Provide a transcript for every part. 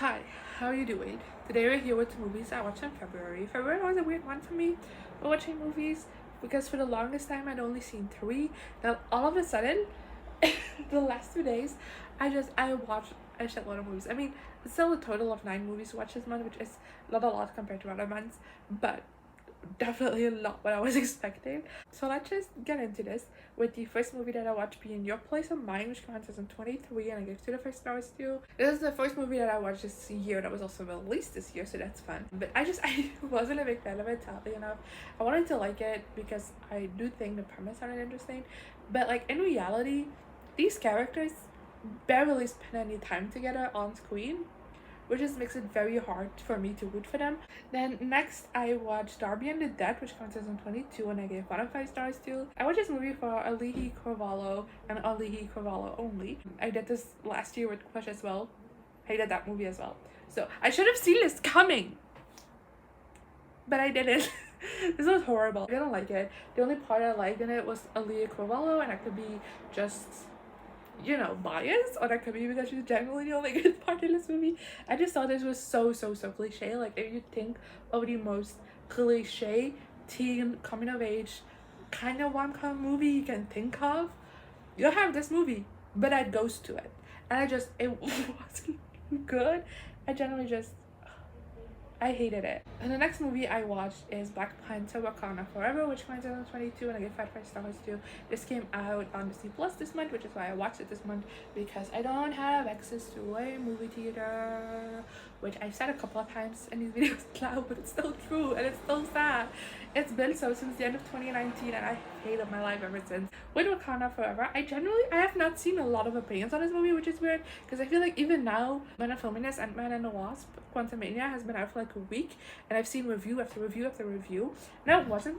Hi, how are you doing? Today we're here with the movies I watched in February. February was a weird month for me for watching movies because for the longest time I'd only seen three. Then all of a sudden, the last 2 days, I watched a shitload of movies. I mean, it's still a total of 9 movies to watch this month, which is not a lot compared to other months, but definitely not what I was expecting. So let's just get into this with the first movie that I watched being Your Place or Mine, which came out in 2023, and I gave 2 stars. This is the first movie that I watched this year that was also released this year, so that's fun. But I wasn't a big fan of it, sadly enough. I wanted to like it because I do think the premise sounded interesting, but like in reality, these characters barely spend any time together on screen, which just makes it very hard for me to root for them. Then next I watched Darby and the Dead, which comes in 2022, and I gave 1 of 5 stars to. I watched this movie for Alihi Carvalho and Alihi Carvalho only. I did this last year with Crush as well. Hated that movie as well. So I should have seen this coming, but I didn't. This was horrible. I didn't like it. The only part I liked in it was Alihi Carvalho, and that could be just biased, or that could be because she's generally the only good part in this movie. I just thought this was so cliche. Like, if you think of the most cliche teen coming of age kind of rom-com movie you can think of, you have this movie, but that goes to it. And it wasn't good. I hated it. And the next movie I watched is Black Panther Wakanda Forever, which comes out in 2022, and I gave 5 stars to. This came out on Disney Plus this month, which is why I watched it this month, because I don't have access to a movie theater, which I've said a couple of times in these videos now, but it's still true and it's still sad. It's been so since the end of 2019, and I hated my life ever since. With Wakanda Forever, I have not seen a lot of opinions on this movie, which is weird, because I feel like even now, when I'm filming this, Ant-Man and the Wasp Quantumania has been out for like a week, and I've seen review after review after review, and that wasn't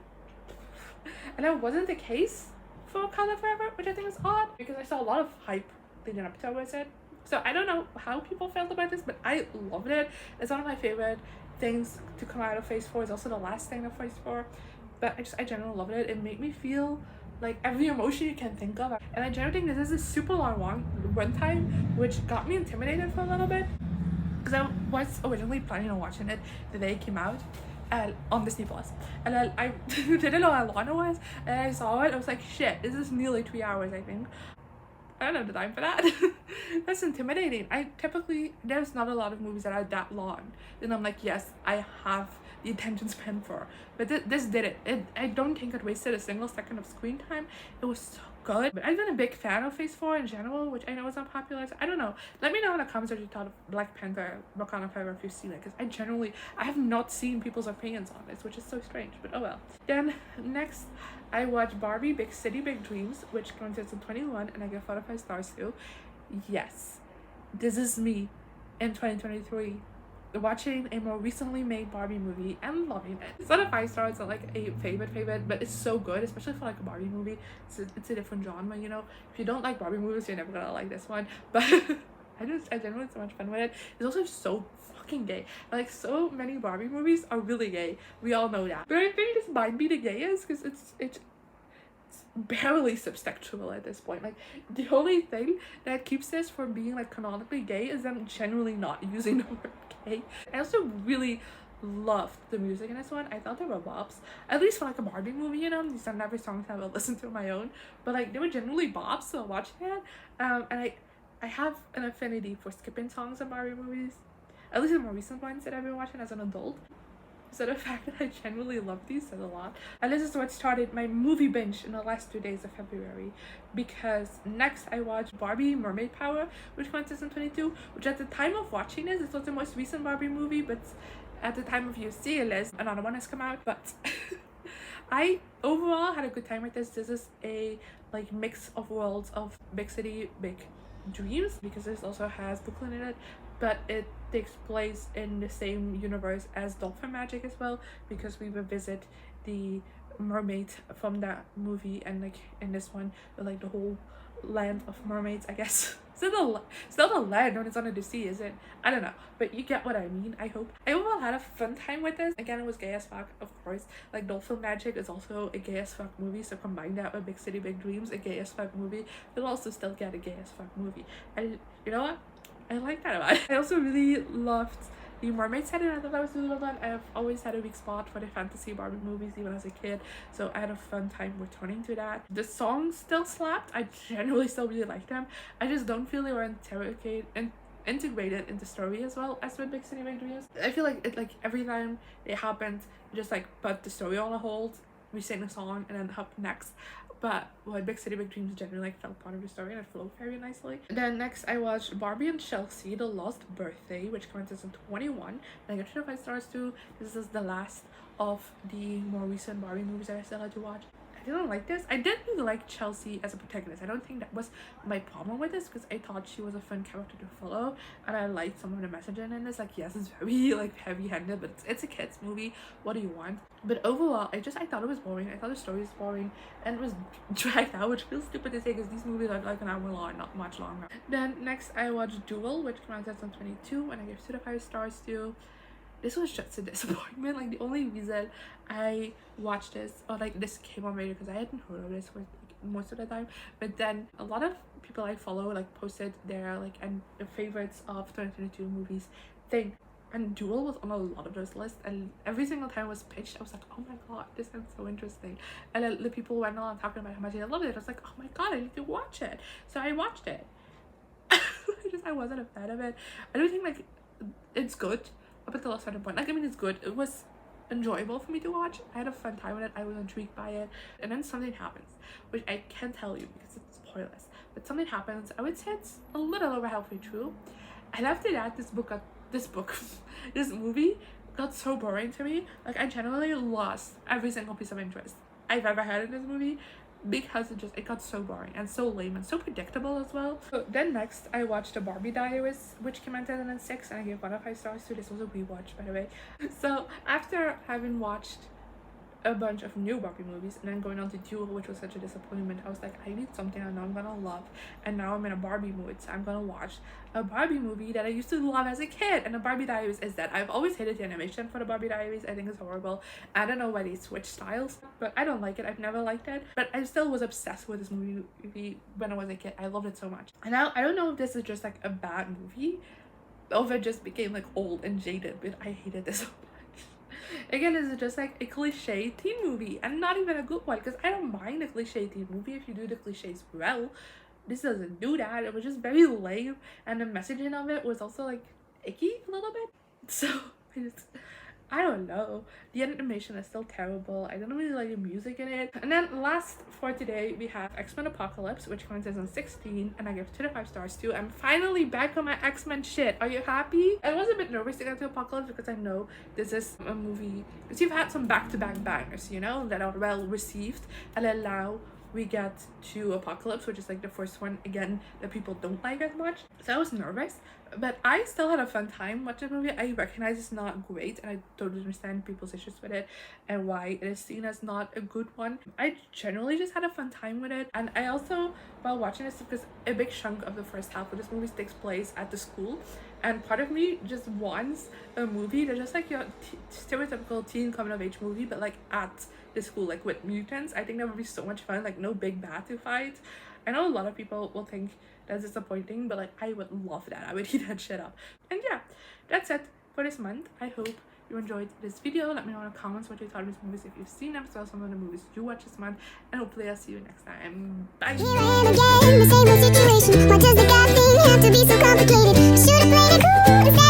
the case for Wakanda Forever, which I think is odd, because I saw a lot of hype leading up to it. So I don't know how people felt about this, but I loved it. It's one of my favorite things to come out of Phase 4. It's also the last thing of Phase 4, but I generally loved it. It made me feel like every emotion you can think of, and I generally think this is a super long runtime, which got me intimidated for a little bit, because I was originally planning on watching it the day it came out on Disney Plus, and then I didn't know how long it was, and I saw it. I was like, shit, this is nearly 3 hours. I think I don't have the time for that. That's intimidating. There's not a lot of movies that are that long, and I'm like, yes, I have the attention span for, but this did it. I don't think it wasted a single second of screen time. It was so good. But I've been a big fan of Phase 4 in general, which I know is unpopular, so I don't know. Let me know in the comments what you thought of Black Panther Wakanda Forever if you've seen it, because I have not seen people's opinions on this, which is so strange, but oh well. Then next I watched Barbie Big City Big Dreams, which comes out in 2021, and I give 4 of 5 stars to. Yes, this is me in 2023 watching a more recently made Barbie movie and loving it. It's not a 5 star, it's not like a favorite, but it's so good, especially for like a Barbie movie. It's a different genre, If you don't like Barbie movies, you're never gonna like this one. But I generally had so much fun with it. It's also so fucking gay. Like, so many Barbie movies are really gay. We all know that. But I think this might be the gayest, because it's barely subsexual at this point. Like, the only thing that keeps this from being like canonically gay is them generally not using the word gay. I also really loved the music in this one. I thought they were bops, at least for like a Barbie movie. These are never songs I will listen to on my own, but like they were generally bops, so watching it, and I have an affinity for skipping songs in Barbie movies, at least the more recent ones that I've been watching as an adult. So the fact that I genuinely love these says a lot. And this is what started my movie binge in the last 2 days of February, because next I watched Barbie Mermaid Power, which comes out in 2022, which at the time of watching this was the most recent Barbie movie, but at the time of you seeing this, another one has come out. But I overall had a good time with this. This is a like mix of worlds of Big City Big Dreams, because this also has Brooklyn in it, but it takes place in the same universe as Dolphin Magic as well, because we revisit the mermaid from that movie, and like in this one, like the whole land of mermaids, I guess. It's not a land when it's under the sea, is it? I don't know, but you get what I mean, I hope. I overall had a fun time with this. Again, it was gay as fuck, of course. Like, Dolphin Magic is also a gay as fuck movie, so combine that with Big City Big Dreams, a gay as fuck movie, you'll also still get a gay as fuck movie. And you know what? I like that about it. I also really loved the Mermaid setting. I thought that was really well done. I've always had a weak spot for the fantasy Barbie movies even as a kid, so I had a fun time returning to that. The songs still slapped. I generally still really like them. I just don't feel they were integrated into story as well as with Big City Big Dreams. I feel like it, like every time it happened, just like put the story on a hold, we sing a song and then hop next. But Big City Big Dreams generally like felt part of the story and it flowed very nicely. Then next I watched Barbie and Chelsea, The Lost Birthday, which came out in 2021. And I gave it 5 stars too. This is the last of the more recent Barbie movies that I still had to watch. I didn't like this. I didn't really like Chelsea as a protagonist. I don't think that was my problem with this, because I thought she was a fun character to follow and I liked some of the messaging in this. Like, yes, it's very like heavy-handed, but it's a kids movie. What do you want? But overall, I thought it was boring. I thought the story was boring and it was dragged out, which feels stupid to say because these movies are like an hour long, not much longer. Then next I watched Duel, which came out in 2022, and I gave 2 to 5 stars too. This was just a disappointment. Like, the only reason I watched this, or like this came on radio, because I hadn't heard of this for like, most of the time, but then a lot of people I follow like posted their like and the favorites of 2022 movies thing, and Duel was on a lot of those lists, and every single time it was pitched I was like, oh my god, this sounds so interesting. And then the people went on talking about how much I loved it. I was like, oh my god, I need to watch it. So I watched it. I wasn't a fan of it. I don't think like it's good up until a certain point. Like, I mean, it's good. It was enjoyable for me to watch. I had a fun time with it. I was intrigued by it. And then something happens, which I can't tell you because it's spoilers. But something happens. I would say it's a little over halfway through. And after that, this movie got so boring to me. Like, I generally lost every single piece of interest I've ever had in this movie, because it got so boring and so lame and so predictable as well. So then next I watched the Barbie Diaries, which came out in 2006, and I gave 1 of 5 stars to. This was a rewatch, by the way. So after having watched a bunch of new Barbie movies and then going on to Duel, which was such a disappointment, I was like, I need something I know I'm gonna love, and now I'm in a Barbie mood, so I'm gonna watch a Barbie movie that I used to love as a kid. And the Barbie Diaries is that I've always hated the animation for the Barbie Diaries. I think it's horrible. I don't know why they switch styles, but I don't like it. I've never liked it, but I still was obsessed with this movie when I was a kid. I loved it so much. And now I don't know if this is just like a bad movie or if it just became like old and jaded, but I hated this so much. Again, this is just like a cliche teen movie, and not even a good one, because I don't mind a cliche teen movie if you do the cliches well. This doesn't do that. It was just very lame, and the messaging of it was also like icky a little bit. So I don't know. The animation is still terrible. I don't really like the music in it. And then last for today, we have X-Men Apocalypse, which comes in 2016, and I give 2 to 5 stars too. I'm finally back on my X-Men shit. Are you happy? I was a bit nervous to get to Apocalypse because I know this is a movie, because you've had some back-to-back bangers, you know, that are well received, and then now we get to Apocalypse, which is like the first one again that people don't like as much. So I was nervous, but I still had a fun time watching the movie. I recognize it's not great, and I totally understand people's issues with it and why it is seen as not a good one. I generally just had a fun time with it, and I also, while watching this, because a big chunk of the first half of this movie takes place at the school, and part of me just wants a movie that's just like your stereotypical teen coming of age movie, but like at the school, like with mutants. I think that would be so much fun. Like, no big bad to fight. I know a lot of people will think that's disappointing, but like, I would love that. I would eat that shit up. And yeah, that's it for this month. I hope you enjoyed this video. Let me know in the comments what you thought of these movies, if you've seen them, as well as some of the movies you watch this month, and hopefully I'll see you next time. Bye. Here I am again, the same old situation. Why does the God thing have to be so complicated? I should have played it cool instead.